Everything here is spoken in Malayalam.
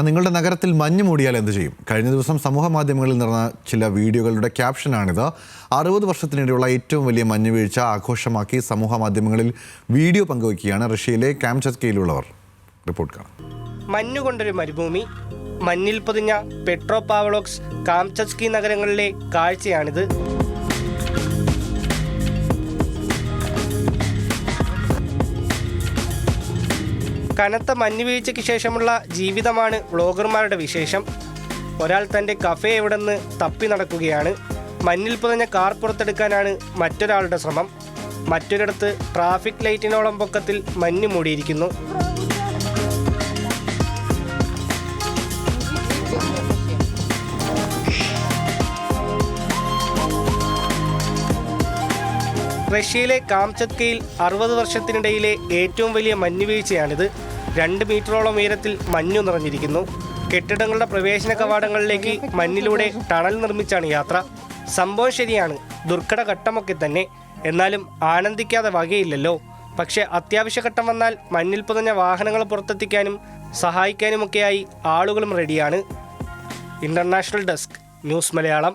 നിങ്ങളുടെ നഗരത്തിൽ മഞ്ഞ് മൂടിയാൽ എന്ത് ചെയ്യും? കഴിഞ്ഞ ദിവസം സമൂഹ മാധ്യമങ്ങളിൽ നടന്ന ചില വീഡിയോകളുടെ ക്യാപ്ഷനാണിത്. 60 വർഷത്തിനിടെയുള്ള ഏറ്റവും വലിയ മഞ്ഞ് വീഴ്ച ആഘോഷമാക്കി സമൂഹ മാധ്യമങ്ങളിൽ വീഡിയോ പങ്കുവയ്ക്കുകയാണ് റഷ്യയിലെ കാംചത്കയിലുള്ളവർ. റിപ്പോർട്ട് കാണാം. മഞ്ഞുകൊണ്ടൊരു മരുഭൂമി, മഞ്ഞിൽ പൊതിഞ്ഞ പെട്രോപാവ്ലോവ്സ്ക്, കാംചത്കി നഗരങ്ങളിലെ കാഴ്ചയാണിത്. കനത്ത മഞ്ഞുവീഴ്ചയ്ക്ക് ശേഷമുള്ള ജീവിതമാണ് വ്ളോഗർമാരുടെ വിശേഷം. ഒരാൾ തൻ്റെ കഫേ എവിടെന്ന് തപ്പി നടക്കുകയാണ്. മഞ്ഞിൽ പുതഞ്ഞ കാർ പുറത്തെടുക്കാനാണ് മറ്റൊരാളുടെ ശ്രമം. മറ്റൊരിടത്ത് ട്രാഫിക് ലൈറ്റിനോളം പൊക്കത്തിൽ മഞ്ഞ് മൂടിയിരിക്കുന്നു. റഷ്യയിലെ കാംചത്കയിൽ 60 വർഷത്തിനിടയിലെ ഏറ്റവും വലിയ മഞ്ഞുവീഴ്ചയാണിത്. 2 മീറ്ററോളം ഉയരത്തിൽ മഞ്ഞു നിറഞ്ഞിരിക്കുന്നു. കെട്ടിടങ്ങളുടെ പ്രവേശന കവാടങ്ങളിലേക്ക് മഞ്ഞിലൂടെ ടണൽ നിർമ്മിച്ചാണ് യാത്ര. സംഭവം ശരിയാണ്, ദുർഘട ഘട്ടമൊക്കെ തന്നെ. എന്നാലും ആനന്ദിക്കാതെ വകയില്ലല്ലോ. പക്ഷേ അത്യാവശ്യ ഘട്ടം വന്നാൽ മഞ്ഞിൽ പുതഞ്ഞ വാഹനങ്ങൾ പുറത്തെത്തിക്കാനും സഹായിക്കാനുമൊക്കെയായി ആളുകളും റെഡിയാണ്. International desk, news Malayalam.